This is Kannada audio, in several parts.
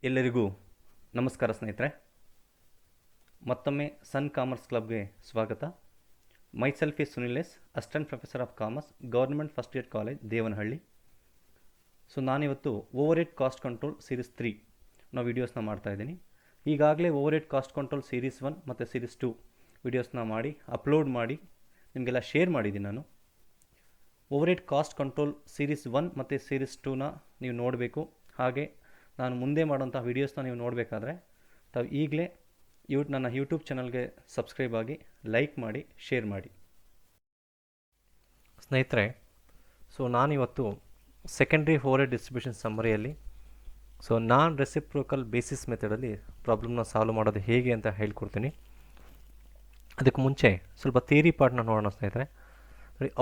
ಎಲ್ಲರಿಗೂ ನಮಸ್ಕಾರ ಸ್ನೇಹಿತರೆ. ಮತ್ತೊಮ್ಮೆ ಸನ್ ಕಾಮರ್ಸ್ ಕ್ಲಬ್ಗೆ ಸ್ವಾಗತ. Myself is Sunil S, assistant professor of commerce, government first year college, Devanahalli. So ನಾನಿವತ್ತು overhead cost control series 3 ನಾವು ವೀಡಿಯೋಸ್ನ ಮಾಡ್ತಾಯಿದ್ದೀನಿ. ಈಗಾಗಲೇ overhead cost control series 1 ಮತ್ತು ಸೀರೀಸ್ 2 ವೀಡಿಯೋಸ್ನ ಮಾಡಿ ಅಪ್ಲೋಡ್ ಮಾಡಿ ನಿಮಗೆಲ್ಲ ಶೇರ್ ಮಾಡಿದ್ದೀನಿ ನಾನು. Over head cost control series 1 ಮತ್ತು ಸೀರೀಸ್ 2ನ ನೀವು ನೋಡಬೇಕು. ಹಾಗೆ ನಾನು ಮುಂದೆ ಮಾಡೋಂಥ ವೀಡಿಯೋಸ್ನ ನೀವು ನೋಡಬೇಕಾದ್ರೆ ತಾವು ಈಗಲೇ ನನ್ನ ಯೂಟ್ಯೂಬ್ ಚಾನಲ್ಗೆ ಸಬ್ಸ್ಕ್ರೈಬ್ ಆಗಿ, ಲೈಕ್ ಮಾಡಿ, ಶೇರ್ ಮಾಡಿ. ಸ್ನೇಹಿತರೆ, ಸೊ ನಾನಿವತ್ತು ಸೆಕೆಂಡ್ರಿ ಓವರ್ ಹೆಡ್ ಡಿಸ್ಟ್ರಿಬ್ಯೂಷನ್ ಸಮ್ಮರಿಯಲ್ಲಿ ನಾನ್ ರೆಸಿಪ್ರೋಕಲ್ ಬೇಸಿಸ್ ಮೆಥಡಲ್ಲಿ ಪ್ರಾಬ್ಲಮ್ನ ಸಾಲ್ವ್ ಮಾಡೋದು ಹೇಗೆ ಅಂತ ಹೇಳ್ಕೊಡ್ತೀನಿ. ಅದಕ್ಕೆ ಮುಂಚೆ ಸ್ವಲ್ಪ ಥಿಯರಿ ಪಾರ್ಟ್ನ ನೋಡೋಣ ಸ್ನೇಹಿತರೆ.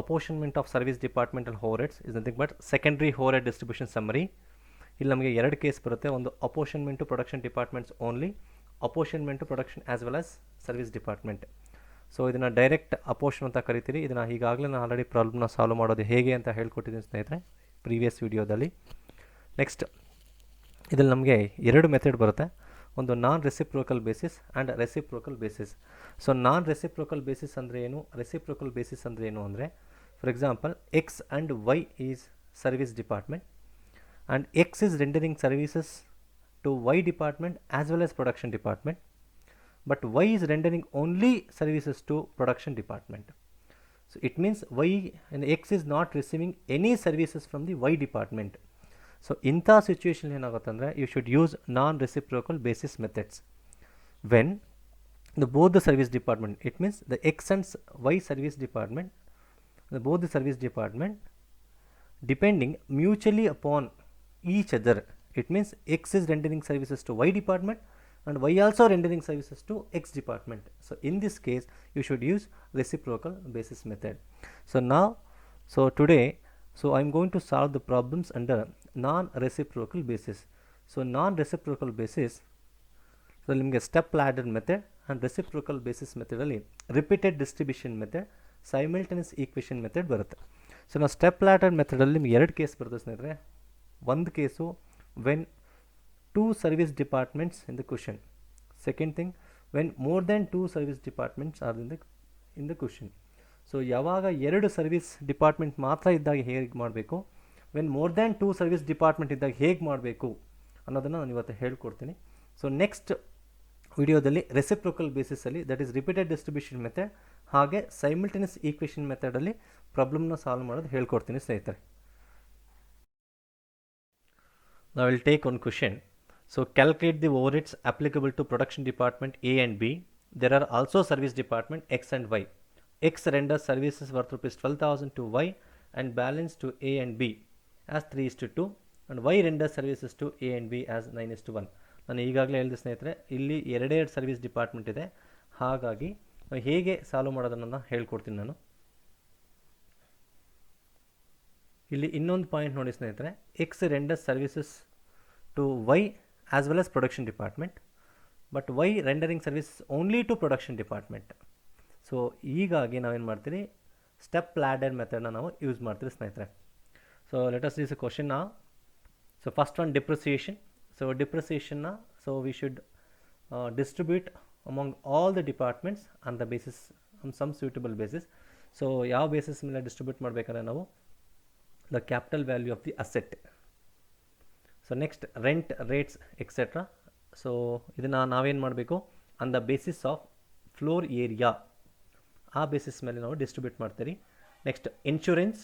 Apportionment of service departmental overheads is nothing but secondary overhead distribution summary. ಇಲ್ಲಿ ನಮಗೆ ಎರಡು ಕೇಸ್ ಬರುತ್ತೆ. ಒಂದು apportionment to production departments only, apportionment to production as well as service department. So ಇದನ್ನು ಡೈರೆಕ್ಟ್ ಅಪೋರ್ಷನ್ ಅಂತ ಕರಿತೀರಿ. ಇದನ್ನು ಈಗಾಗಲೇ ನಾನು ಆಲ್ರೆಡಿ ಪ್ರಾಬ್ಲಮ್ನ ಸಾಲ್ವ್ ಮಾಡೋದು ಹೇಗೆ ಅಂತ ಹೇಳ್ಕೊಟ್ಟಿದ್ದೀನಿ ಸ್ನೇಹಿತರೆ ಪ್ರೀವಿಯಸ್ ವೀಡಿಯೋದಲ್ಲಿ. ನೆಕ್ಸ್ಟ್ ಇದರಲ್ಲಿ ನಮಗೆ ಎರಡು ಮೆಥಡ್ ಬರುತ್ತೆ. ಒಂದು non reciprocal basis and reciprocal basis. So non reciprocal basis ಅಂದರೆ ಏನು, ರೆಸಿಪ್ರೋಕಲ್ ಬೇಸಿಸ್ ಅಂದರೆ ಏನು ಅಂದರೆ, for example X and Y is service department and X is rendering services to Y department as well as production department, but Y is rendering only services to production department. So it means Y and X is not receiving any services from the Y department. So inta situation enaguttandre you should use non reciprocal basis methods when both the service department, it means the X and Y service department, both the service department depending mutually upon each other. It means X is rendering services to Y department and Y also rendering services to X department. So in this case you should use reciprocal basis method. So now, today I am going to solve the problems under non reciprocal basis. So non reciprocal basis, ನಿಮಗೆ step ladder method and reciprocal basis method ಅಲ್ಲಿ repeated distribution method, simultaneous equation method ಬರುತ್ತೆ. ಸೊ ನಾವು ಸ್ಟೆಪ್ ladder ಮೆಥಡಲ್ಲಿ ನಿಮಗೆ ಎರಡು ಕೇಸ್ ಬರುತ್ತೆ ಸ್ನೇಹಿತರೆ. ಒಂದು case when two service departments in the question. Second thing when more than two service departments are in the question. So ಯಾವಾಗ ಎರಡು ಸರ್ವಿಸ್ ಡಿಪಾರ್ಟ್ಮೆಂಟ್ ಮಾತ್ರ ಇದ್ದಾಗ ಹೇಗೆ ಮಾಡಬೇಕು, when more than two service department ಇದ್ದಾಗ ಹೇಗೆ ಮಾಡಬೇಕು ಅನ್ನೋದನ್ನು ನಾನು ಇವತ್ತು ಹೇಳ್ಕೊಡ್ತೀನಿ. ಸೊ ನೆಕ್ಸ್ಟ್ ವಿಡಿಯೋದಲ್ಲಿ ರೆಸಿಪ್ರೋಕಲ್ ಬೇಸಿಸಲ್ಲಿ, that is repeated distribution method ಹಾಗೆ ಸೈಮಲ್ಟೇನಿಯಸ್ ಈಕ್ವೇಷನ್ ಮೆಥಡಲ್ಲಿ ಪ್ರಾಬ್ಲಮ್ನ ಸಾಲ್ವ್ ಮಾಡೋದು ಹೇಳ್ಕೊಡ್ತೀನಿ ಸ್ನೇಹಿತರೆ. Now I will take one question. So calculate the overheads applicable to production department A and B. There are also service department X and Y. X renders services worth rupees 12,000 to Y and balance to A and B as 3:2 and Y renders services to A and B as 9:1. ನಾನು ಈಗಾಗಲೇ ಹೇಳಿದೆ ಸ್ನೇಹಿತರೆ, ಇಲ್ಲಿ ಎರಡೆರಡು ಸರ್ವಿಸ್ ಡಿಪಾರ್ಟ್ಮೆಂಟ್ ಇದೆ. ಹಾಗಾಗಿ ಹೇಗೆ ಸಾಲ್ವ್ ಮಾಡೋದನ್ನು ಹೇಳ್ಕೊಡ್ತೀನಿ ನಾನು. ಇಲ್ಲಿ ಇನ್ನೊಂದು ಪಾಯಿಂಟ್ ನೋಡಿ ಸ್ನೇಹಿತರೆ, X renders services to Y as well as production department, but Y rendering services only to production department. So ಹೀಗಾಗಿ ನಾವೇನು ಮಾಡ್ತೀವಿ, ಸ್ಟೆಪ್ ಲ್ಯಾಡರ್ ಮೆಥಡ್ನ ನಾವು ಯೂಸ್ ಮಾಡ್ತೀವಿ ಸ್ನೇಹಿತರೆ. So let us this question ನಾ. So first one depreciation. So ಡಿಪ್ರಿಸಿಯೇಷನ್ನ we should distribute among all the departments on the basis, on some suitable basis. So ಯಾವ ಬೇಸಿಸ್ ಮೇಲೆ ಡಿಸ್ಟ್ರಿಬ್ಯೂಟ್ ಮಾಡಬೇಕಂದ್ರೆ ನಾವು the capital value of the asset. So next rent rates etc. So ಇದನ್ನು ನಾವೇನು ಮಾಡಬೇಕು, on the basis of floor area, ಆ ಬೇಸಿಸ್ ಮೇಲೆ ನಾವು ಡಿಸ್ಟ್ರಿಬ್ಯೂಟ್ ಮಾಡ್ತೀರಿ. Next insurance.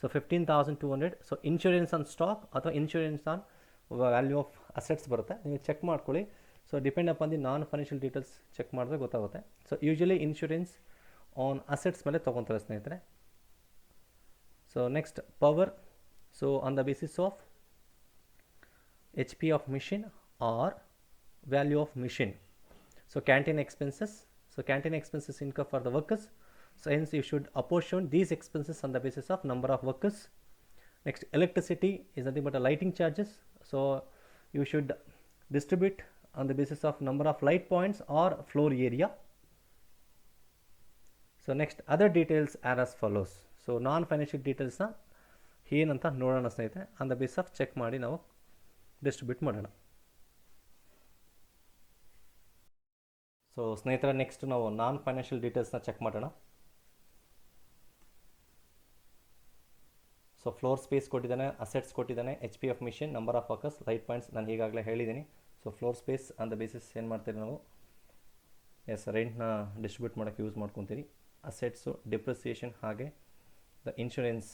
So 15,200. So insurance on stock ಅಥವಾ insurance on value of assets ಬರುತ್ತೆ, ನೀವು ಚೆಕ್ ಮಾಡ್ಕೊಳ್ಳಿ. So depend upon the non financial details check ಮಾಡಿದ್ರೆ ಗೊತ್ತಾಗುತ್ತೆ. So usually insurance on assets ಮೇಲೆ ತೊಗೊತಾರೆ ಸ್ನೇಹಿತರೆ. So next power. So on the basis of HP of machine or value of machine. So canteen expenses. So canteen expenses incur for the workers. So hence you should apportion these expenses on the basis of number of workers. Next electricity is nothing but a lighting charges. So you should distribute on the basis of number of light points or floor area. So next other details are as follows. So non financial ಡೀಟೇಲ್ಸ್ನ ಏನಂತ ನೋಡೋಣ ಸ್ನೇಹಿತರೆ. On the base of check ಮಾಡಿ ನಾವು ಡಿಸ್ಟ್ರಿಬ್ಯೂಟ್ ಮಾಡೋಣ. ಸೊ ಸ್ನೇಹಿತರೆ, ನೆಕ್ಸ್ಟ್ ನಾವು ನಾನ್ ಫೈನಾನ್ಷಿಯಲ್ ಡೀಟೇಲ್ಸ್ನ ಚೆಕ್ ಮಾಡೋಣ. ಸೊ ಫ್ಲೋರ್ ಸ್ಪೇಸ್ ಕೊಟ್ಟಿದ್ದಾನೆ, ಅಸೆಟ್ಸ್ ಕೊಟ್ಟಿದ್ದಾನೆ, H P of machine, number of workers, light points ನಾನು ಈಗಾಗಲೇ ಹೇಳಿದ್ದೀನಿ. So floor space on the basis ಏನು ಮಾಡ್ತೀರಿ ನಾವು, ರೆಂಟ್ನ ಡಿಸ್ಟ್ರಿಬ್ಯೂಟ್ ಮಾಡೋಕ್ಕೆ ಯೂಸ್ ಮಾಡ್ಕೊತೀರಿ. ಅಸೆಟ್ಸು, ಡಿಪ್ರಿಸಿಯೇಷನ್ ಹಾಗೆ ದ ಇನ್ಶೂರೆನ್ಸ್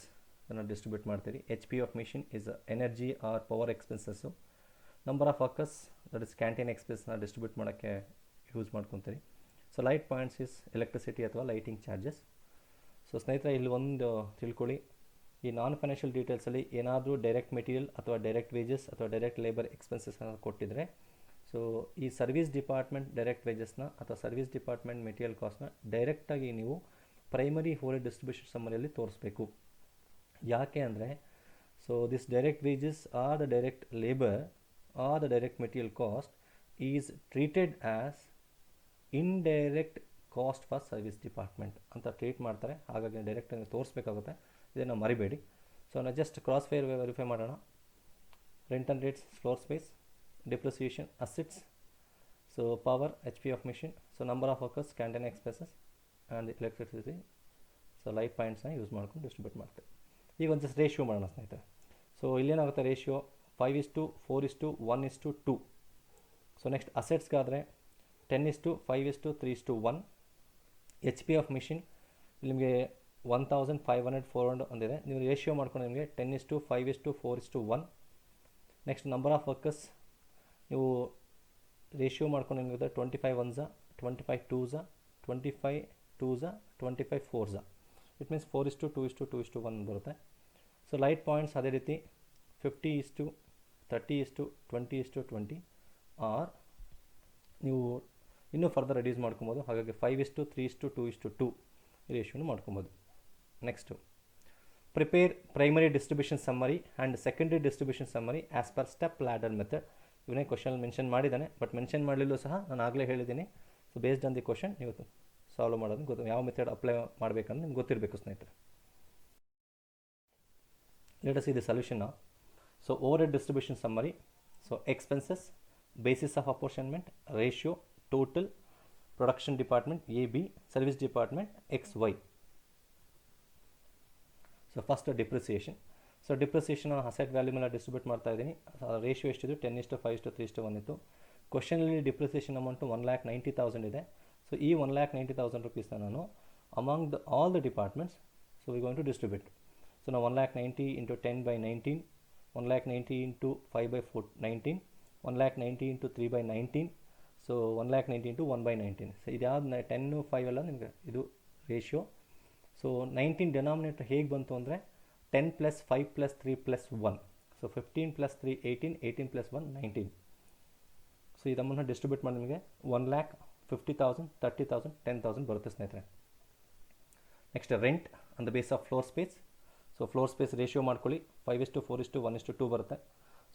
ಅನ್ನು ಡಿಸ್ಟ್ರಿಬ್ಯೂಟ್ ಮಾಡ್ತೀರಿ. H P of machine is energy or power expenses. Number of workers that is canteen ಎಕ್ಸ್ಪೆನ್ಸ್ನ ಡಿಸ್ಟ್ರಿಬ್ಯೂಟ್ ಮಾಡೋಕ್ಕೆ ಯೂಸ್ ಮಾಡ್ಕೊತೀರಿ. So light points is electricity ಅಥವಾ ಲೈಟಿಂಗ್ ಚಾರ್ಜಸ್. ಸೊ ಸ್ನೇಹಿತರೆ, ಇಲ್ಲಿ ಒಂದು ತಿಳ್ಕೊಳ್ಳಿ, ಈ ನಾನ್ ಫೈನಾನ್ಷಿಯಲ್ ಡೀಟೇಲ್ಸಲ್ಲಿ ಏನಾದರೂ ಡೈರೆಕ್ಟ್ ಮೆಟೀರಿಯಲ್ ಅಥವಾ ಡೈರೆಕ್ಟ್ ವೇಜಸ್ ಅಥವಾ ಡೈರೆಕ್ಟ್ ಲೇಬರ್ ಎಕ್ಸ್ಪೆನ್ಸಸ್ ಕೊಟ್ಟಿದ್ರೆ, ಸೊ ಈ ಸರ್ವಿಸ್ ಡಿಪಾರ್ಟ್ಮೆಂಟ್ ಡೈರೆಕ್ಟ್ ವೇಜಸ್ನ ಅಥವಾ ಸರ್ವಿಸ್ ಡಿಪಾರ್ಟ್ಮೆಂಟ್ ಮೆಟೀರಿಯಲ್ ಕಾಸ್ಟ್ನ ಡೈರೆಕ್ಟಾಗಿ ನೀವು ಪ್ರೈಮರಿ ಓವರ್ಹೆಡ್ ಡಿಸ್ಟ್ರಿಬ್ಯೂಷನ್ ಸಮ್ಮರಿಯಲ್ಲಿ ತೋರಿಸ್ಬೇಕು. ಯಾಕೆ ಅಂದರೆ, so this direct wages or the direct labour or the direct material cost is treated as indirect cost for service department ಅಂತ ಟ್ರೀಟ್ ಮಾಡ್ತಾರೆ. ಹಾಗಾಗಿ ಡೈರೆಕ್ಟಾಗಿ ತೋರಿಸ್ಬೇಕಾಗುತ್ತೆ, ಇದನ್ನು ಮರಿಬೇಡಿ. ಸೊ ನಾವು ಜಸ್ಟ್ ಕ್ರಾಸ್ ಫೇರ್ ವೆರಿಫೈ ಮಾಡೋಣ. Rent and rates, floor space, depreciation, assets, so power, H P of machine, so number of workers, canteen expenses and electricity, so light ಪಾಯಿಂಟ್ಸ್ನ ಯೂಸ್ ಮಾಡ್ಕೊಂಡು ಡಿಸ್ಟ್ರಿಬ್ಯೂಟ್ ಮಾಡ್ತೀವಿ. ಈಗ ಒಂದು ಜಸ್ಟ್ ರೇಷಿಯೋ ಮಾಡೋಣ ಸ್ನೇಹಿತರೆ. ಸೊ ಇಲ್ಲೇನಾಗುತ್ತೆ ರೇಷಿಯೋ 5:4:1:2. ಸೊ ನೆಕ್ಸ್ಟ್ ಅಸೆಟ್ಸ್ಗಾದರೆ 10:5:3:1. ಎಚ್ ಪಿ ಆಫ್ ಮಿಷಿನ್ ನಿಮಗೆ 1500 ಅಂದಿದೆ. ನೀವು ರೇಷಿಯೋ ಮಾಡ್ಕೊಂಡು ನಿಮಗೆ 10:5:4:1. ನೆಕ್ಸ್ಟ್ ನಂಬರ್ ಆಫ್ ವರ್ಕರ್ಸ್ ನೀವು ರೇಷಿಯೋ ಮಾಡ್ಕೊಂಡು ನಿಮಗೆ 25 1s, 25 2s, 25 2s, 25 4s. It means 4:2:2:1 ಬರುತ್ತೆ. ಸೊ ಲೈಟ್ ಪಾಯಿಂಟ್ಸ್ ಅದೇ ರೀತಿ 50:30:20:20 ಆರ್ ನೀವು ಇನ್ನೂ ಫರ್ದರ್ ರೆಡ್ಯೂಸ್ ಮಾಡ್ಕೊಬೋದು. ಹಾಗಾಗಿ 5:3:2:2 ರೇಷಿಯೋನು ಮಾಡ್ಕೊಬೋದು. Next prepare primary distribution summary and secondary distribution summary as per step ladder method. ಇವನೇ ಕ್ವಶನ್ ಮೆನ್ಷನ್ ಮಾಡಿದ್ದಾನೆ, ಬಟ್ ಮೆನ್ಷನ್ ಮಾಡಲಿಲ್ಲೂ ಸಹ ನಾನು ಆಗಲೇ ಹೇಳಿದ್ದೀನಿ. So based on the question ನೀವು ಸಾಲ್ವ್ ಮಾಡೋದು ಗೊತ್ತು, ಯಾವ ಮೆಥಡ್ ಅಪ್ಲೈ ಮಾಡಬೇಕಂದ್ರೆ ನಿಮ್ಗೆ ಗೊತ್ತಿರಬೇಕು ಸ್ನೇಹಿತರೆ. Let us see the solution now. So overhead distribution summary. So expenses, basis of apportionment, ratio, total, production department AB, service department XY. So first depreciation. So depreciation asset value ಮೇಲೆ ಡಿಸ್ಟ್ರಿಬ್ಯೂಟ್ ಮಾಡ್ತಾ ಇದ್ದೀನಿ. ರೇಷಿಯೋ ಎಷ್ಟಿದೆ, 10:5:3:1 ಇತ್ತು. ಕ್ವಶನಲ್ಲಿ ಡಿಪ್ರಿಸಿಯೇಷನ್ ಅಮೌಂಟು 1,90,000 ಇದೆ. ಸೊ ಈ 1,90,000 ರೂಪೀಸ್ನ ನಾನು among all the departments so we going to distribute. So ನಾವು 1,90,000 into 10/19, 1,90,000 into 5/19, 1,90,000 into 3/19, so 1,90,000 into 1/19. So ಇದ್ಯಾವ್ದು 10 5 ಎಲ್ಲ ನಿಮಗೆ ಇದು ರೇಷಿಯೋ. ಸೊ 19 ಡೆನಾಮಿನೇಟರ್ ಹೇಗೆ ಬಂತು ಅಂದರೆ 10 + 5 + 3 + 1. ಸೊ 15 + 3 18, 18 + 1 19. ಸೊ ಇದನ್ನು ಡಿಸ್ಟ್ರಿಬ್ಯೂಟ್ ಮಾಡಿ ನಿಮಗೆ 1,50,000, 30,000, 10,000 ಬರುತ್ತೆ ಸ್ನೇಹಿತರೆ. Next rent on the base of floor space. So floor space ratio ಮಾಡ್ಕೊಳ್ಳಿ, 5:4:1:2 ಬರುತ್ತೆ.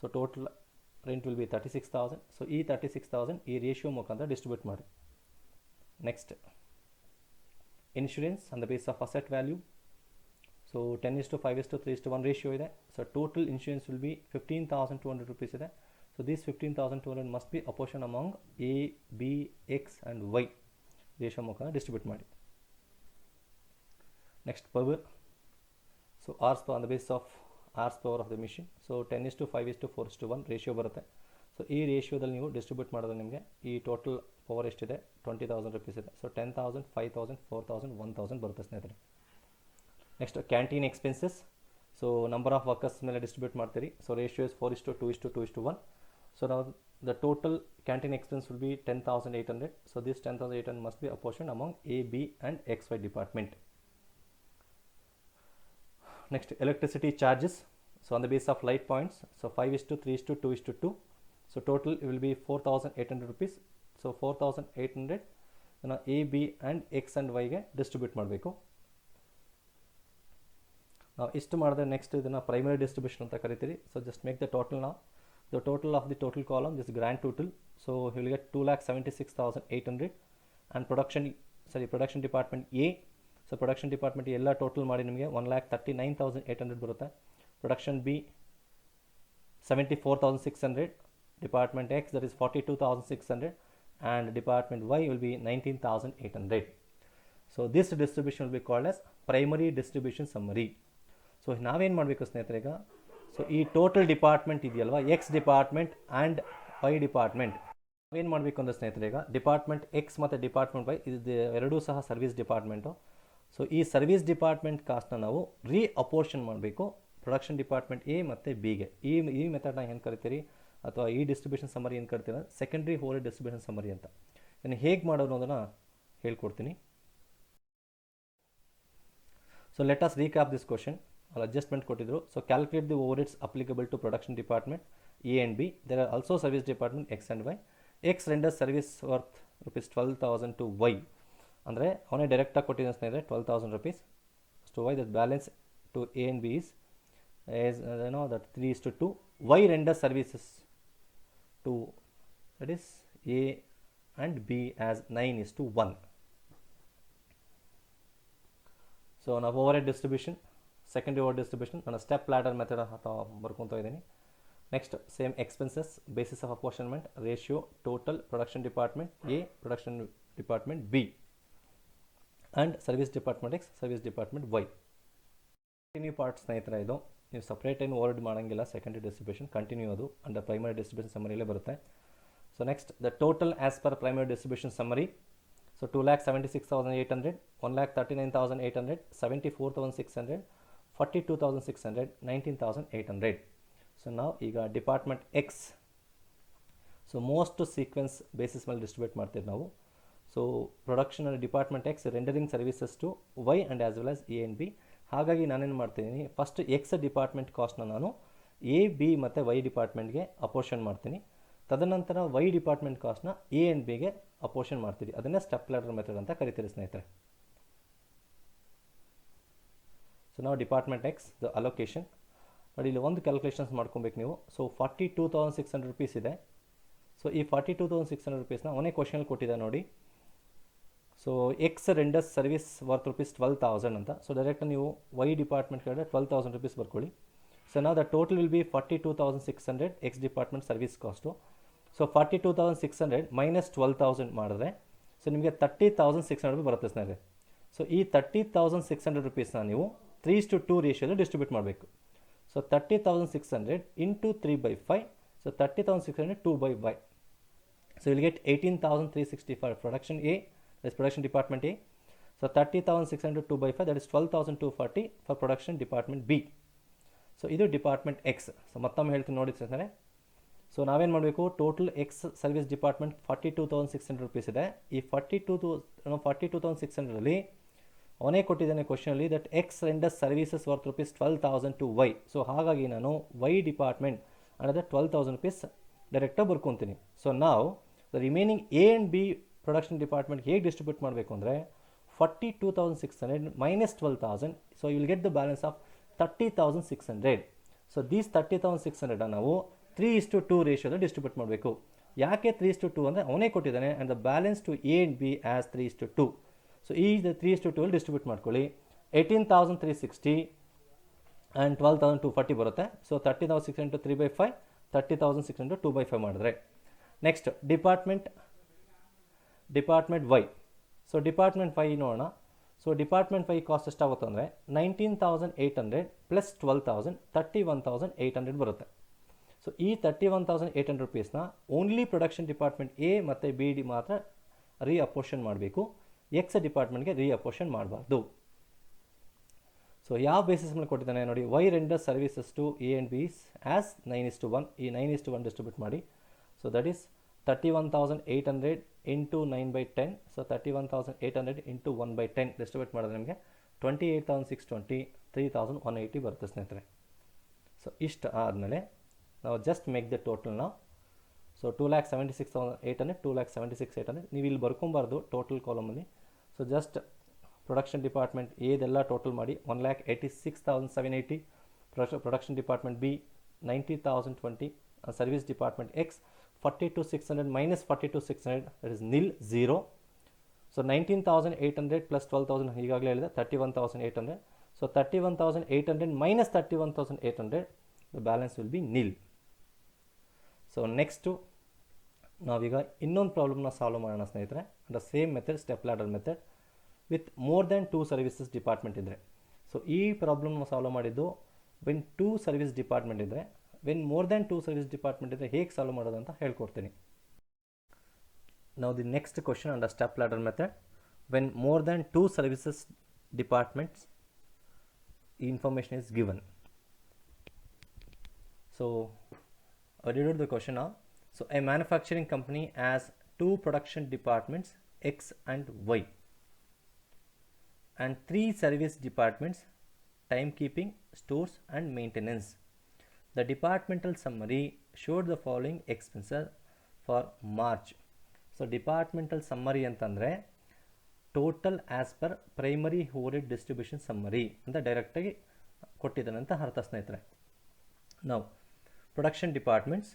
So total rent will be 36,000. So ಈ 36,000 ಈ ರೇಷಿಯೋ ಮುಖಾಂತರ ಡಿಸ್ಟ್ರಿಬ್ಯೂಟ್ ಮಾಡಿ. Next insurance on the base of asset value. So 10:5:3:1 ratio ಇದೆ. So total insurance will be 15,200 rupees ಇದೆ. So this 15,200 must be apportion among A, B, X and Y ratio ಮುಖಾಂತರ ಡಿಸ್ಟ್ರಿಬ್ಯೂಟ್ ಮಾಡಿ. Next power. So hours on the base of hours power of the machine. So 10:5:4:1 ratio ಬರುತ್ತೆ. ಸೊ ಈ ರೇಷಿಯೋದಲ್ಲಿ ನೀವು ಡಿಸ್ಟ್ರಿಬ್ಯೂಟ್ ಮಾಡಿದ್ರೆ ನಿಮಗೆ ಈ ಟೋಟಲ್ ಪವರ್ ಎಷ್ಟಿದೆ, 20,000 ರೂಪೀಸ್ ಇದೆ. ಸೊ 10,000, 5,000, 4,000, 1,000 ಬರುತ್ತೆ ಸ್ನೇಹಿತರೆ. Next canteen expenses. So number of workers ಮೇಲೆ ಡಿಸ್ಟ್ರಿಬ್ಯೂಟ್ ಮಾಡ್ತೀರಿ. So ratio is 4:2:2:1. ಸೊ ನಾವು the total canteen expense will be 10,800. So this 10,800 must be apportioned among A, B and XY department. Next electricity charges. So on the base of light points, so 5:3:2:2. So total it will be 4,800 rupees. So 4,800 A, B and X and Y ಗೆ ಡಿಸ್ಟ್ರಿಬ್ಯೂಟ್ ಮಾಡಬೇಕು. ನಾವು ಇಷ್ಟು ಮಾಡಿದ್ರೆ ನೆಕ್ಸ್ಟ್ ಇದನ್ನು ಪ್ರೈಮರಿ ಡಿಸ್ಟ್ರಿಬ್ಯೂಷನ್ ಅಂತ ಕರಿತೀರಿ. So just make the total ನಾವು. The total of the total column, this grand total. So you will get 2,76,800. And production department A. So production department ಎಲ್ಲ ಟೋಟಲ್ ಮಾಡಿ ನಿಮಗೆ 1,39,800 ಬರುತ್ತೆ. Production B 74,600. Department X that is 42,600. and department Y will be 19,800. So this distribution will be called as primary distribution summary. So ನಾವೇನು ಮಾಡಬೇಕು ಸ್ನೇಹಿತರೆ ಈಗ, ಸೊ ಈ ಟೋಟಲ್ ಡಿಪಾರ್ಟ್ಮೆಂಟ್ ಇದೆಯಲ್ವಾ, X department and Y department, ನಾವೇನು ಮಾಡಬೇಕು ಅಂದರೆ ಸ್ನೇಹಿತರೆ ಈಗ ಡಿಪಾರ್ಟ್ಮೆಂಟ್ ಎಕ್ಸ್ ಮತ್ತು ಡಿಪಾರ್ಟ್ಮೆಂಟ್ ವೈ ಇದು ಎರಡೂ ಸಹ ಸರ್ವಿಸ್ ಡಿಪಾರ್ಟ್ಮೆಂಟು. ಸೊ ಈ ಸರ್ವಿಸ್ ಡಿಪಾರ್ಟ್ಮೆಂಟ್ ಕಾಸ್ಟ್ನ ನಾವು ಅಪೋರ್ಷನ್ ಮಾಡಬೇಕು ಪ್ರೊಡಕ್ಷನ್ ಡಿಪಾರ್ಟ್ಮೆಂಟ್ ಎ ಮತ್ತು ಬಿಗೆ. ಈ ಮೆಥಡ್ನ ಏನು ಕರಿತೀರಿ ಅಥವಾ ಈ ಡಿಸ್ಟ್ರಿಬ್ಯೂಷನ್ ಸಮರಿ ಏನು ಕರಿತೀರ, ಸೆಕೆಂಡ್ರಿ ಹೋಲ್ ಡಿಸ್ಟ್ರಿಬ್ಯೂಷನ್ ಸಮರಿ ಅಂತ. ನಾನು ಹೇಗೆ ಮಾಡೋದು ಅನ್ನೋದನ್ನು ಹೇಳ್ಕೊಡ್ತೀನಿ. So let us recap this question. ಅಲ್ಲಿ ಅಡ್ಜಸ್ಟ್ಮೆಂಟ್ ಕೊಟ್ಟಿದ್ರು. So calculate the over applicable to production department A and B. There are also service department X and Y. X render service worth ₹12,000 to Y, ಅಂದರೆ ಅವನೇ ಡೈರೆಕ್ಟಾಗಿ ಕೊಟ್ಟಿದ್ದಾನೆ ಸ್ನೇಹಿತರೆ ₹12,000 to Y. That balance to A and B is that 3:2. Y render services to, that is A and B as 9:1. So now overhead distribution, secondary overhead distribution on a step ladder method ಬರ್ಕೊಂತ ಇದ್ದೀನಿ. Next, same expenses, basis of apportionment, ratio, total, production department A, production department B, and service department X, service department Y. Continue part ಸ್ನೇಹಿತರೆ, ಇದು ನೀವು ಸಪ್ರೇಟ್ ಏನು ವರ್ಡ್ ಮಾಡೋಂಗಿಲ್ಲ. ಸೆಕೆಂಡ್ರಿ ಡಿಸ್ಟ್ರಿಬ್ಯೂಷನ್ ಕಂಟಿನ್ಯೂ ಅದು ಅಂಡರ್ ಪ್ರೈಮರಿ ಡಿಸ್ಟ್ರಿಬ್ಯೂಷನ್ ಸಮರಿಯಲ್ಲೇ ಬರುತ್ತೆ. So next the total as per primary distribution summary. So 2,76,800, 1,39,800, 74,600, 42,600, 19,800. So ನಾವು ಈಗ department X, so most sequence basis ಮೇಲೆ ಡಿಸ್ಟ್ರಿಬ್ಯೂಟ್ ಮಾಡ್ತೀವಿ ನಾವು. So production department X rendering services to Y and as well as A and B. ಹಾಗಾಗಿ ನಾನೇನು ಮಾಡ್ತೀನಿ, ಫಸ್ಟ್ ಎಕ್ಸ್ ಡಿಪಾರ್ಟ್ಮೆಂಟ್ ಕಾಸ್ಟ್ನ ನಾನು ಎ ಬಿ ಮತ್ತು ವೈ ಡಿಪಾರ್ಟ್ಮೆಂಟ್ಗೆ ಅಪೋರ್ಷನ್ ಮಾಡ್ತೀನಿ. ತದನಂತರ ವೈ ಡಿಪಾರ್ಟ್ಮೆಂಟ್ ಕಾಸ್ಟ್ನ ಎ ಆ್ಯಂಡ್ ಬಿಗೆ ಅಪೋರ್ಷನ್ ಮಾಡ್ತೀವಿ. ಅದನ್ನೇ ಸ್ಟೆಪ್ ಲ್ಯಾಡರ್ ಮೆಥಡ್ ಅಂತ ಕರಿತೀರಿ ಸ್ನೇಹಿತರೆ. ಸೊ ನಾವು ಡಿಪಾರ್ಟ್ಮೆಂಟ್ ಎಕ್ಸ್ ದ ಅಲೋಕೇಶನ್ ನೋಡಿ, ಇಲ್ಲಿ ಒಂದು ಕ್ಯಾಲ್ಕುಲೇಷನ್ಸ್ ಮಾಡ್ಕೊಬೇಕು ನೀವು. ಸೊ ₹42,600 ಇದೆ. ಸೊ ಈ ₹42,600ನ ಅವನೇ ಕ್ವಶನಲ್ಲಿ ಕೊಟ್ಟಿದ್ದ ನೋಡಿ. So X renders service worth ₹12,000 ಅಂತ. ಸೊ ಡೈರೆಕ್ಟ್ ನೀವು ವೈ ಡಿಪಾರ್ಟ್ಮೆಂಟ್ ಕಡೆ ₹12,000 ಬರ್ಕೊಳ್ಳಿ. ಸೊ ನಾವು the total will B 42,600 X department service cost. So 42,600 minus 12,000 ಮಾಡಿದ್ರೆ ಸೊ ನಿಮಗೆ ₹30,600 ಬರುತ್ತೆ ಸ್ನೇಹಿತರೆ. ಸೊ ಈ ₹30,600ನ ನೀವು 3:2 ರೇಷಿಯೋದಲ್ಲಿ ಡಿಸ್ಟ್ರಿಬ್ಯೂಟ್ ಮಾಡಬೇಕು. So 30,600 into 3/5. So 30,600 2/5. So will get 18,365 production A, that is production department A. So 30,600 2/5, that is 12,240 for production department B. So ಇದು ಡಿಪಾರ್ಟ್ಮೆಂಟ್ ಎಕ್ಸ್. ಸೊ ಮತ್ತೊಮ್ಮೆ ಹೇಳ್ತೀನಿ ನೋಡಿ ಸ್ನೇಹಿತರೆ. ಸೊ ನಾವೇನು ಮಾಡಬೇಕು, ಟೋಟಲ್ ಎಕ್ಸ್ ಸರ್ವಿಸ್ ಡಿಪಾರ್ಟ್ಮೆಂಟ್ ₹42,600 ಇದೆ. ಈ 42,600ಅಲ್ಲಿ ಅವನೇ ಕೊಟ್ಟಿದ್ದಾನೆ ಕ್ವಶನಲ್ಲಿ that X render services worth ₹12,000 to Y. So ಹಾಗಾಗಿ ನಾನು ವೈ ಡಿಪಾರ್ಟ್ಮೆಂಟ್ ಅಂದರೆ ₹12,000 ಡೈರೆಕ್ಟಾಗಿ ಬರ್ಕೊತೀನಿ. ಸೊ ನಾವು the remaining A and B production department ಹೇಗೆ ಡಿಸ್ಟ್ರಿಬ್ಯೂಟ್ ಮಾಡಬೇಕು ಅಂದರೆ 42,600 minus 12,000. So you will get the balance of 30,600. So these 30,600 ನಾವು 3:2 ರೇಷಿಯೋದಲ್ಲಿ ಡಿಸ್ಟ್ರಿಬ್ಯೂಟ್ ಮಾಡಬೇಕು. ಯಾಕೆ 3:2 ಅಂದರೆ ಅವನೇ ಕೊಟ್ಟಿದ್ದಾನೆ and the balance to A and B as 3:2. So ಈ 3:2 ಅಲ್ಲಿ ಡಿಸ್ಟ್ರಿಬ್ಯೂಟ್ ಮಾಡ್ಕೊಳ್ಳಿ. 18,360 ಆ್ಯಂಡ್ 12,240 ಬರುತ್ತೆ. ಸೊ 30,600 3/5, 30,600 2/5 ಮಾಡಿದ್ರೆ next department Y. So department Y ನೋಡೋಣ. ಸೊ ಡಿಪಾರ್ಟ್ಮೆಂಟ್ ವೈ ಕಾಸ್ಟ್ ಎಷ್ಟಾಗುತ್ತೆ ಅಂದರೆ 19,800 ಪ್ಲಸ್ 12,000 31,800 ಬರುತ್ತೆ. ಸೊ ಈ 31,800 ರೂಪೀಸ್ನ ಓನ್ಲಿ ಪ್ರೊಡಕ್ಷನ್ ಡಿಪಾರ್ಟ್ಮೆಂಟ್ ಎ ಮತ್ತು ಬಿ ಡಿ ಮಾತ್ರ ಅಪೋರ್ಷನ್ ಮಾಡಬೇಕು. ಎಕ್ಸ್ ಡಿಪಾರ್ಟ್ಮೆಂಟ್ಗೆ ಅಪೋರ್ಷನ್ ಮಾಡಬಾರ್ದು. ಸೊ ಯಾವ ಬೇಸಿಸ್ ಮೇಲೆ ಕೊಟ್ಟಿದ್ದಾನೆ ನೋಡಿ, Y render services to A and B as 9:1. ಈ 9:1 ಡಿಸ್ಟ್ರಿಬ್ಯೂಟ್ ಮಾಡಿ. So that is 31,800 into 9/10. So 31,800 into 1/10 distribute ಮಾಡಿದ್ರೆ ನಿಮಗೆ 28,620 3,180 ಬರುತ್ತೆ ಸ್ನೇಹಿತರೆ. ಸೊ ಇಷ್ಟು ಆದಮೇಲೆ ನಾವು ಜಸ್ಟ್ ಮೇಕ್ ದ ಟೋಟಲ್ ನಾವು. ಸೊ 2,76,800 2,76,800 ನೀವು ಇಲ್ಲಿ ಬರ್ಕೊಬಾರ್ದು ಟೋಟಲ್ ಕಾಲಮಲ್ಲಿ. ಸೊ ಜಸ್ಟ್ ಪ್ರೊಡಕ್ಷನ್ ಡಿಪಾರ್ಟ್ಮೆಂಟ್ ಎದೆಲ್ಲ ಟೋಟಲ್ ಮಾಡಿ 1,86,780. Production department B 90,020. Service department X 42,600 minus 42,600, that is nil, 0. So 19,800 plus 12,000 ಈಗಾಗಲೇ ಹೇಳಿದೆ 31,800. So 31,800 minus 31,800, the balance will be nil. So next to ನಾವೀಗ ಇನ್ನೊಂದು ಪ್ರಾಬ್ಲಮ್ನ ಸಾಲ್ವ್ ಮಾಡೋಣ ಸ್ನೇಹಿತರೆ. The same method, step ladder method with more than 2 services department ಇದ್ದರೆ. ಸೊ ಈ ಪ್ರಾಬ್ಲಮ್ನ ಸಾಲ್ವ್ ಮಾಡಿದ್ದು ವೆನ್ 2 ಸರ್ವಿಸ್ ಡಿಪಾರ್ಟ್ಮೆಂಟ್ ಇದ್ದರೆ. When more than 2 service department ಇದ್ದರೆ ಹೇಗೆ ಸಾಲ್ವ್ ಮಾಡೋದು ಅಂತ ಹೇಳ್ಕೊಡ್ತೀನಿ. Now the next question under step ladder method, when more than 2 services departments information is given. So I read out the question now. So a manufacturing company has 2 production departments X and Y and 3 service departments, timekeeping, stores and maintenance. The departmental summary showed the following expenses for March. So departmental summary ಅಂತಂದರೆ total as per primary overhead distribution summary ಅಂತ ಡೈರೆಕ್ಟಾಗಿ ಕೊಟ್ಟಿದ್ದಾನೆ ಅಂತ ಅರ್ಥ ಸ್ನೇಹಿತರೆ. ನಾವು production departments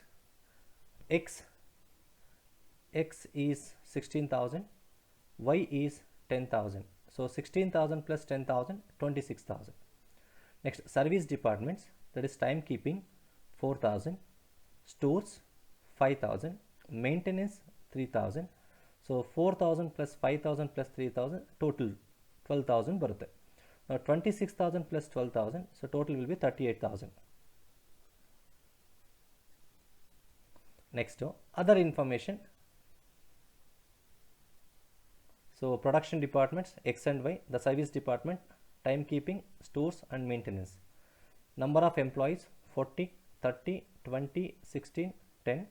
X is 16,000, Y is 10,000. So 16,000 plus 10,000 26,000. Next service departments, that is time keeping 4,000, stores 5,000, maintenance 3,000. So 4,000 plus 5,000 plus 3,000 total 12,000 ಬರುತ್ತೆ. 26,000 plus 12,000, so total will be 38,000. Next other information. So production departments X and Y, the service department time keeping, stores and maintenance. Number of employees 40, 30, 20, 16, 10.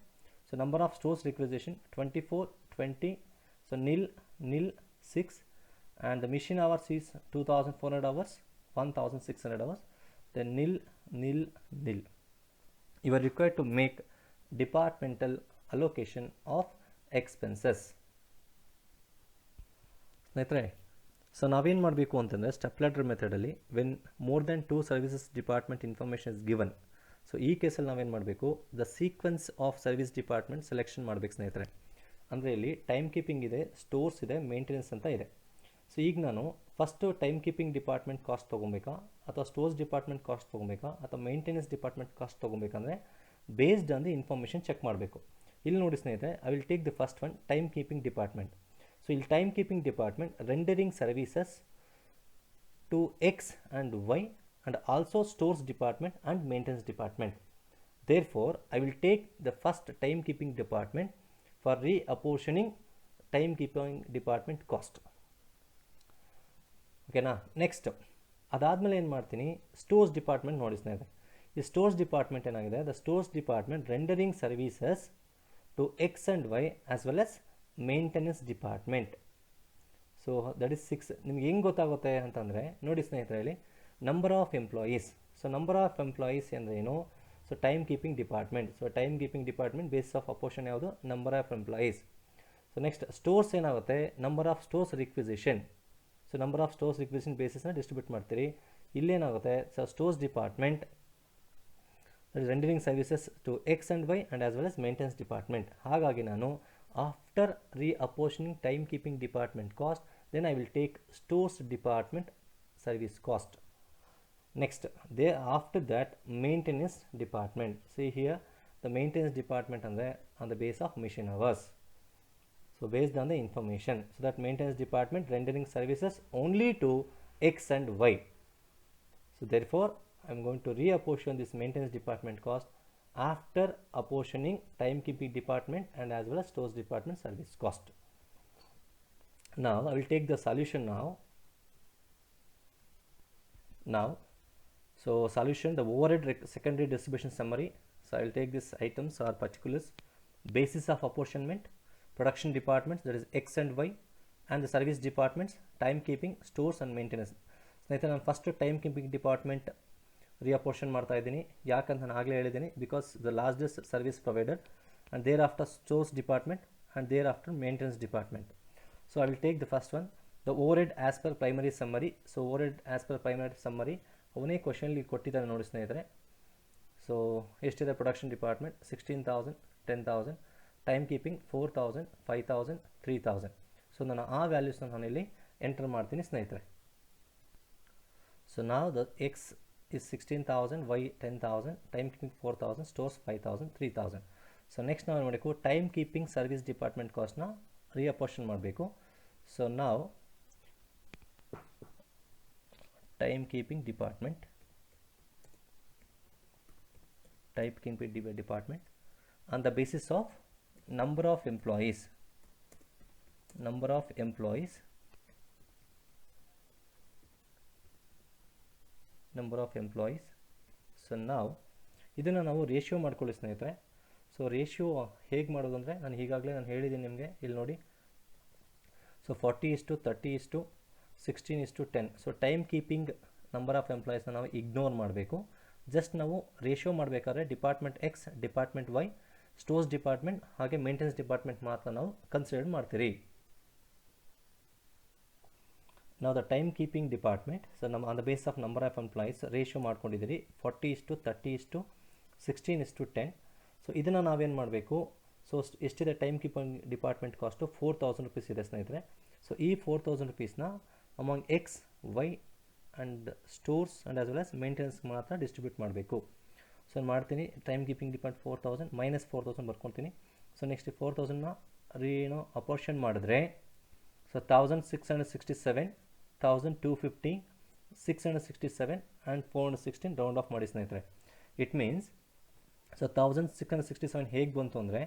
So number of stores requisition 24, 20. So nil, 6. And the machine hours is 2,400 hours, 1,600 hours. Then nil. You are required to make departmental allocation of expenses. ಸ್ನೇಹಿತರೆ, ಸೊ ನಾವೇನು ಮಾಡಬೇಕು ಅಂತಂದರೆ ಸ್ಟೆಪ್ ಲ್ಯಾಡರ್ ಮೆಥಡಲ್ಲಿ when more than 2 services department information is given. So ಈ ಕೇಸಲ್ಲಿ ನಾವೇನು ಮಾಡಬೇಕು, the sequence of service department selection ಮಾಡಬೇಕು ಸ್ನೇಹಿತರೆ. ಅಂದರೆ ಇಲ್ಲಿ ಟೈಮ್ ಕೀಪಿಂಗ್ ಇದೆ, ಸ್ಟೋರ್ಸ್ ಇದೆ, ಮೇಂಟೆನೆನ್ಸ್ ಅಂತ ಇದೆ. ಸೊ ಈಗ ನಾನು first time keeping department cost ತೊಗೊಬೇಕಾ, ಅಥವಾ ಸ್ಟೋರ್ಸ್ ಡಿಪಾರ್ಟ್ಮೆಂಟ್ ಕಾಸ್ಟ್ ತೊಗೊಬೇಕಾ, ಅಥವಾ ಮೇಂಟೆನೆನ್ಸ್ ಡಿಪಾರ್ಟ್ಮೆಂಟ್ ಕಾಸ್ಟ್ ತೊಗೊಬೇಕಂದ್ರೆ based on the information check ಮಾಡಬೇಕು. ಇಲ್ಲಿ ನೋಡಿ ಸ್ನೇಹಿತರೆ, I will take the first one, time keeping department. So ಇಲ್ಲಿ time keeping department rendering services to X and Y and also stores department and maintenance department. Therefore, I will take the first timekeeping department for reapportioning timekeeping department cost. ಓಕೆನಾ. ನೆಕ್ಸ್ಟ್ ಅದಾದಮೇಲೆ ಏನು ಮಾಡ್ತೀನಿ, ಸ್ಟೋರ್ಸ್ ಡಿಪಾರ್ಟ್ಮೆಂಟ್ ನೋಡಿ ಸ್ನೇಹಿತರೆ. ಈ ಸ್ಟೋರ್ಸ್ ಡಿಪಾರ್ಟ್ಮೆಂಟ್ ಏನಾಗಿದೆ, the stores department rendering services to X and Y as well as maintenance department. So that is 6. ನಿಮ್ಗೆ ಹೆಂಗೆ ಗೊತ್ತಾಗುತ್ತೆ ಅಂತಂದರೆ ನೋಡಿ ಸ್ನೇಹಿತರೆ, ಇಲ್ಲಿ number of employees. So number of employees ಅಂದರೆ ಏನು, so time keeping department. So time keeping department basis of apportion ಯಾವುದು, number of employees. So next stores ಏನಾಗುತ್ತೆ, number of stores requisition. So number of stores requisition ಬೇಸಿಸ್ನ ಡಿಸ್ಟ್ರಿಬ್ಯೂಟ್ ಮಾಡ್ತೀರಿ. ಇಲ್ಲೇನಾಗುತ್ತೆ, so stores department rendering services to X and Y and as well as maintenance department. ಹಾಗಾಗಿ ನಾನು after reapportioning time keeping department cost, then I will take stores department service cost. Next, after that, maintenance department. See here, the maintenance department on the base of machine hours. So based on the information, so that maintenance department rendering services only to X and Y. So therefore, I am going to reapportion this maintenance department cost after apportioning timekeeping department and as well as stores department service cost. Now I will take the solution now. So solution, the overhead secondary distribution summary. So I will take these items or particulars. Basis of apportionment, production departments, that is X and Y, and the service departments, timekeeping, stores and maintenance. ಸ್ನೇಹಿತರೆ, ನಾನು first time keeping department reapportion ಮಾಡ್ತಾ ಇದ್ದೀನಿ. ಯಾಕಂತ ನಾನು ಆಗಲೇ ಹೇಳಿದ್ದೀನಿ, because the largest service provider, and thereafter stores department, and thereafter maintenance department. So I will take the first one, the overhead as per primary summary. So overhead as per primary summary ಅವನೇ ಕ್ವಶನಲ್ಲಿ ಕೊಟ್ಟಿದ್ದಾನೆ ನೋಡಿ ಸ್ನೇಹಿತರೆ. ಸೊ ಎಷ್ಟಿದೆ, production department 16,000, 10,000, time keeping 4,000, 5,000, 3,000. So ನಾನು ಆ ವ್ಯಾಲ್ಯೂಸ್ನ ನಾನಿಲ್ಲಿ ಎಂಟರ್ ಮಾಡ್ತೀನಿ ಸ್ನೇಹಿತರೆ. ಸೊ ನಾವು the X is 16,000, Y 10,000, time keeping 4,000, stores 5,000, 3,000. So next ನಾವು ಏನು ಮಾಡಬೇಕು, ಟೈಮ್ ಕೀಪಿಂಗ್ ಸರ್ವಿಸ್ ಡಿಪಾರ್ಟ್ಮೆಂಟ್ ಕಾಸ್ಟ್ನ ರೀಅಪೋರ್ಷನ್ ಮಾಡಬೇಕು. ಸೊ ನಾವು time keeping department on the basis of number of employees. So ನಾವು ಇದನ್ನು ನಾವು ರೇಷಿಯೋ ಮಾಡ್ಕೊಳ್ಳಿ ಸ್ನೇಹಿತರೆ. ಸೊ ರೇಷಿಯೋ ಹೇಗೆ ಮಾಡೋದು ಅಂದರೆ ನಾನು ಹೇಳಿದ್ದೀನಿ ನಿಮಗೆ, ಇಲ್ಲಿ ನೋಡಿ. So 40:30:16:10. So time keeping number of ಎಂಪ್ಲಾಯೀಸ್ನ ನಾವು ಇಗ್ನೋರ್ ಮಾಡಬೇಕು. ಜಸ್ಟ್ ನಾವು ರೇಷಿಯೋ ಮಾಡಬೇಕಾದ್ರೆ department X, department Y, stores department ಹಾಗೆ ಮೇಂಟೆನೆನ್ಸ್ ಡಿಪಾರ್ಟ್ಮೆಂಟ್ ಮಾತ್ರ ನಾವು ಕನ್ಸಿಡರ್ ಮಾಡ್ತೀರಿ. ನಾವು the time keeping department, so ನಮ್ಮ on the base of number of employees ratio ಮಾಡ್ಕೊಂಡಿದ್ದೀರಿ 40:30:16:10. ಸೊ ಇದನ್ನು ನಾವೇನು ಮಾಡಬೇಕು, ಸೊ ಎಷ್ಟಿದೆ time keeping department cost 4,000 rupees ಇದೆ ಸ್ನೇಹಿತರೆ. ಸೊ ಈ 4,000 rupeesನ among X, Y and stores and as well as maintenance ಮಾತ್ರ ಡಿಸ್ಟ್ರಿಬ್ಯೂಟ್ ಮಾಡಬೇಕು. ಸೊ ನಾನು ಮಾಡ್ತೀನಿ, ಟೈಮ್ ಕೀಪಿಂಗ್ ಡಿಪಾರ್ಟ್ಮೆಂಟ್ 4,000 - 4,000 ಬರ್ಕೊತೀನಿ. ಸೊ ನೆಕ್ಸ್ಟ್ 4,000ನ ಅಪೋರ್ಷನ್ ಮಾಡಿದ್ರೆ, ಸೊ 1,667, 1,250, 667 ಆ್ಯಂಡ್ 416 ರೌಂಡ್ ಆಫ್ ಮಾಡಿ ಸ್ನೇಹಿತರೆ. ಇಟ್ ಮೀನ್ಸ್ ಸೊ 1,667 ಹೇಗೆ ಬಂತು ಅಂದರೆ,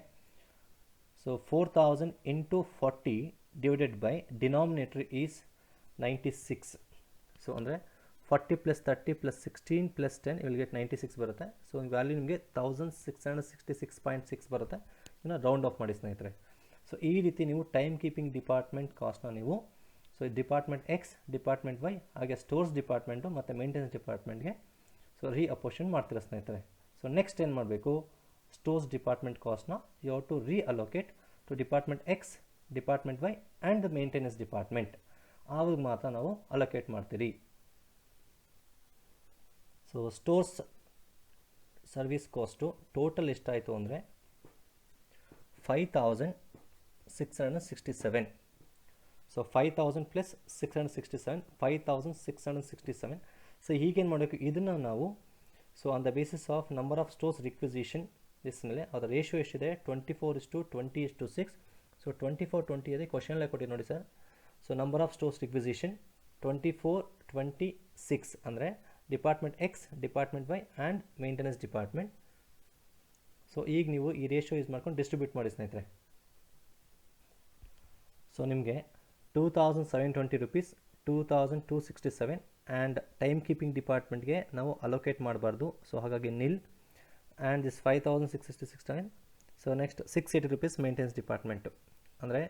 so 4,000 into 40 divided by denominator is 96. So ಅಂದರೆ 40 + 30 + 16 + 10 you will get 96 ಬರುತ್ತೆ. ಸೊ ವ್ಯಾಲ್ಯೂ ನಿಮಗೆ 1,666.6 ಬರುತ್ತೆ. ಇದನ್ನು ರೌಂಡ್ ಆಫ್ ಮಾಡಿ ಸ್ನೇಹಿತರೆ. ಸೊ ಈ ರೀತಿ ನೀವು ಟೈಮ್ ಕೀಪಿಂಗ್ ಡಿಪಾರ್ಟ್ಮೆಂಟ್ ಕಾಸ್ಟ್ನ ನೀವು so department X, department Y ಹಾಗೆ ಸ್ಟೋರ್ಸ್ ಡಿಪಾರ್ಟ್ಮೆಂಟು ಮತ್ತು ಮೇಂಟೆನೆನ್ಸ್ ಡಿಪಾರ್ಟ್ಮೆಂಟ್ಗೆ ಸೊ ರೀಅಪೋರ್ಷನ್ ಮಾಡ್ತೀರಾ ಸ್ನೇಹಿತರೆ. ಸೊ ನೆಕ್ಸ್ಟ್ ಏನು ಮಾಡಬೇಕು, ಸ್ಟೋರ್ಸ್ ಡಿಪಾರ್ಟ್ಮೆಂಟ್ ಕಾಸ್ಟ್ನ you have to reallocate to department X, department Y and the maintenance department. ಆವಾಗ ಮಾತ್ರ ನಾವು ಅಲೋಕೇಟ್ ಮಾಡ್ತೀರಿ. So stores service cost total ಎಷ್ಟಾಯಿತು ಅಂದರೆ 5,667. ಸೊ 5,000 + 667, 5,667. ಸೊ ಹೀಗೇನು ಮಾಡಬೇಕು, ಇದನ್ನು ನಾವು so on the basis of number of stores requisition this ಮೇಲೆ ಅದರ ರೇಷಿಯೋ ಎಷ್ಟಿದೆ 24:20:6. ಸೊ 24:20 ಅದೇ ಕ್ವಶನಲ್ಲೇ ಕೊಟ್ಟಿದ್ದು ನೋಡಿ sir. So number of stores requisition 24:26 ಅಂದರೆ department X, department Y and maintenance department. So ಈಗ ನೀವು ಈ ರೇಷಿಯೋ ಯೂಸ್ ಮಾಡ್ಕೊಂಡು ಡಿಸ್ಟ್ರಿಬ್ಯೂಟ್ ಮಾಡಿ ಸ್ನೇಹಿತರೆ. ಸೊ ನಿಮಗೆ 2,720 rupees, 2,267 ಆ್ಯಂಡ್ ಟೈಮ್ ಕೀಪಿಂಗ್ ಡಿಪಾರ್ಟ್ಮೆಂಟ್ಗೆ ನಾವು ಅಲೋಕೇಟ್ ಮಾಡಬಾರ್ದು. ಸೊ ಹಾಗಾಗಿ nil and this 5,667. So next 680 rupees maintenance department ಅಂದರೆ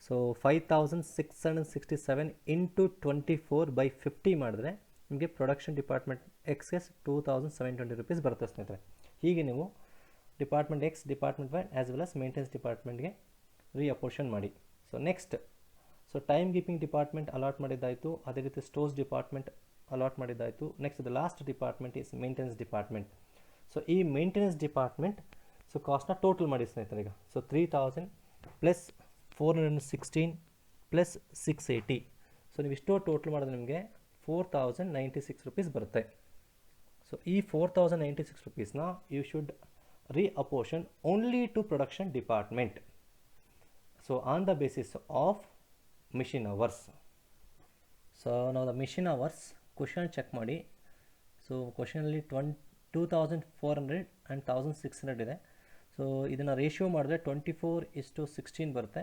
ಸೊ 5,667 into 24/50 ಮಾಡಿದ್ರೆ ನಿಮಗೆ ಪ್ರೊಡಕ್ಷನ್ ಡಿಪಾರ್ಟ್ಮೆಂಟ್ ಎಕ್ಸ್ಗೆ 2,720 rupees ಬರುತ್ತೆ ಸ್ನೇಹಿತರೆ. ಹೀಗೆ ನೀವು department X, department Y as well as maintenance ಡಿಪಾರ್ಟ್ಮೆಂಟ್ಗೆ ರೀಅಪೋರ್ಷನ್ ಮಾಡಿ. So next so time keeping department allot ಮಾಡಿದ್ದಾಯಿತು, ಅದೇ ರೀತಿ ಸ್ಟೋರ್ಸ್ ಡಿಪಾರ್ಟ್ಮೆಂಟ್ ಅಲಾಟ್ ಮಾಡಿದ್ದಾಯಿತು. Next the last department is maintenance department. So ಈ ಮೇಂಟೆನೆನ್ಸ್ ಡಿಪಾರ್ಟ್ಮೆಂಟ್ ಸೊ ಕಾಸ್ಟ್ನ ಟೋಟಲ್ ಮಾಡಿ ಸ್ನೇಹಿತರೆ. ಈಗ ಸೊ 3,000 + 416 + 680. ಸೊ ನೀವು ಇಷ್ಟೋ ಟೋಟಲ್ ಮಾಡಿದ್ರೆ ನಿಮಗೆ 4,096 rupees ಬರುತ್ತೆ. ಸೊ ಈ 4,096 rupeesನ you should reapportion only to production department. So on the basis of machine hours. So ನಾವು the machine hours question check ಮಾಡಿ. ಸೊ ಕ್ವಶನಲ್ಲಿ 2,400 ಆ್ಯಂಡ್ 1,600 ಇದೆ. ಸೊ ಇದನ್ನು ರೇಷಿಯೋ ಮಾಡಿದ್ರೆ 24:16 ಬರುತ್ತೆ.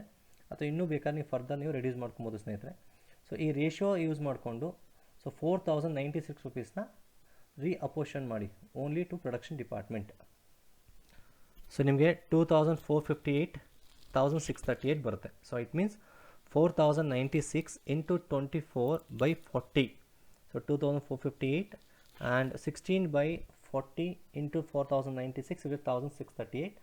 ಅಥವಾ ಇನ್ನೂ ಬೇಕಾದ್ರೆ ನೀವು ಫರ್ದರ್ ನೀವು ರೆಡ್ಯೂಸ್ ಮಾಡ್ಕೊಬೋದು ಸ್ನೇಹಿತರೆ. ಸೊ ಈ ರೇಷಿಯೋ ಯೂಸ್ ಮಾಡಿಕೊಂಡು ಸೊ 4,096 rupeesನ ರೀಅಪೋರ್ಷನ್ ಮಾಡಿ only to production department. So ನಿಮಗೆ 2,458, 1,638 ಬರುತ್ತೆ. So it means 4,096 into 24/40. So 2,458 and 16/40 into 4,096 is 1,638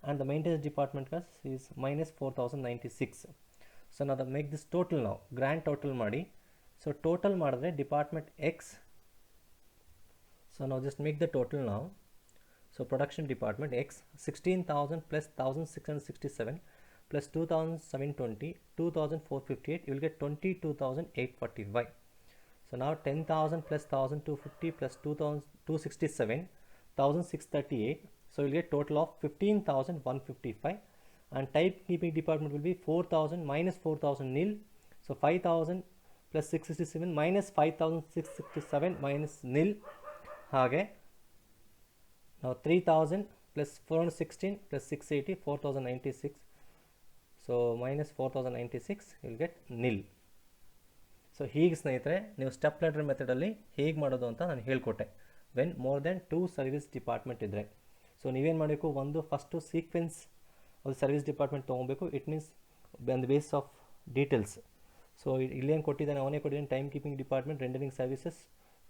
and the maintenance department cost is -4,096. So now make this total now, grand total ಮಾಡಿ. So total ಮಾಡಿದ್ರೆ department X. So now just make the total now. So production department X 16,000 plus 1,667 plus 2,720, 2,458, you will get 22,845. So now 10,000 plus 1,250 plus 2,267, 1,638 So you'll get total of 15,155, and typekeeping department will be 4,000 minus 4,000 nil. So 5,000 plus 667 minus 5,667 minus nil. ಹಾಗೆ now 3,000 plus 416 plus 680 4,096. So minus 4,096 you'll get nil. So ಹೀಗೆ ಸ್ನೇಹಿತರೆ ನೀವು ಸ್ಟೆಪ್ ಲ್ಯಾಡರ್ ಮೆಥಡಲ್ಲಿ ಹೇಗೆ ಮಾಡೋದು ಅಂತ ನಾನು ಹೇಳಿಕೊಟ್ಟೆ. When more than 2 service department ಇದ್ದರೆ, ಸೊ ನೀವೇನು ಮಾಡಬೇಕು, ಒಂದು ಫಸ್ಟು ಸೀಕ್ವೆನ್ಸ್ ಅದು ಸರ್ವಿಸ್ ಡಿಪಾರ್ಟ್ಮೆಂಟ್ ತೊಗೊಬೇಕು. It means on the base of details. So ಇಲ್ಲೇನು ಕೊಟ್ಟಿದ್ದಾನೆ, ಅವನೇ ಕೊಟ್ಟಿದ್ದಾನೆ time keeping department, rendering services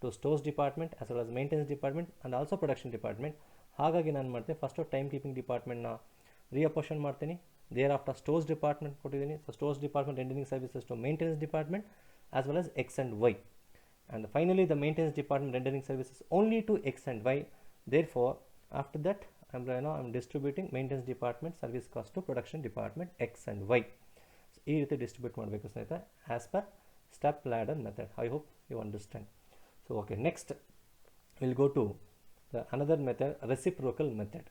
to stores department as well as maintenance department and also production department. ಹಾಗಾಗಿ ನಾನು ಮಾಡ್ತೀನಿ ಫಸ್ಟು ಟೈಮ್ ಕೀಪಿಂಗ್ ಡಿಪಾರ್ಟ್ಮೆಂಟ್ನ ರೀಅಪೋರ್ಷನ್ ಮಾಡ್ತೀನಿ. ದೇರ್ ಆಫ್ಟರ್ ಸ್ಟೋರ್ಸ್ ಡಿಪಾರ್ಟ್ಮೆಂಟ್ ಕೊಟ್ಟಿದ್ದೀನಿ. So stores department rendering services to maintenance department as well as X and Y, and finally the maintenance department rendering services only to X and Y. Therefore after that I'm distributing maintenance department service cost to production department X and Y. So ee riti distribute ಮಾಡಬೇಕು ಸ್ನೇಹಿತರೆ as per step ladder method. I hope you understand. So okay, next we'll go to the another method, reciprocal method.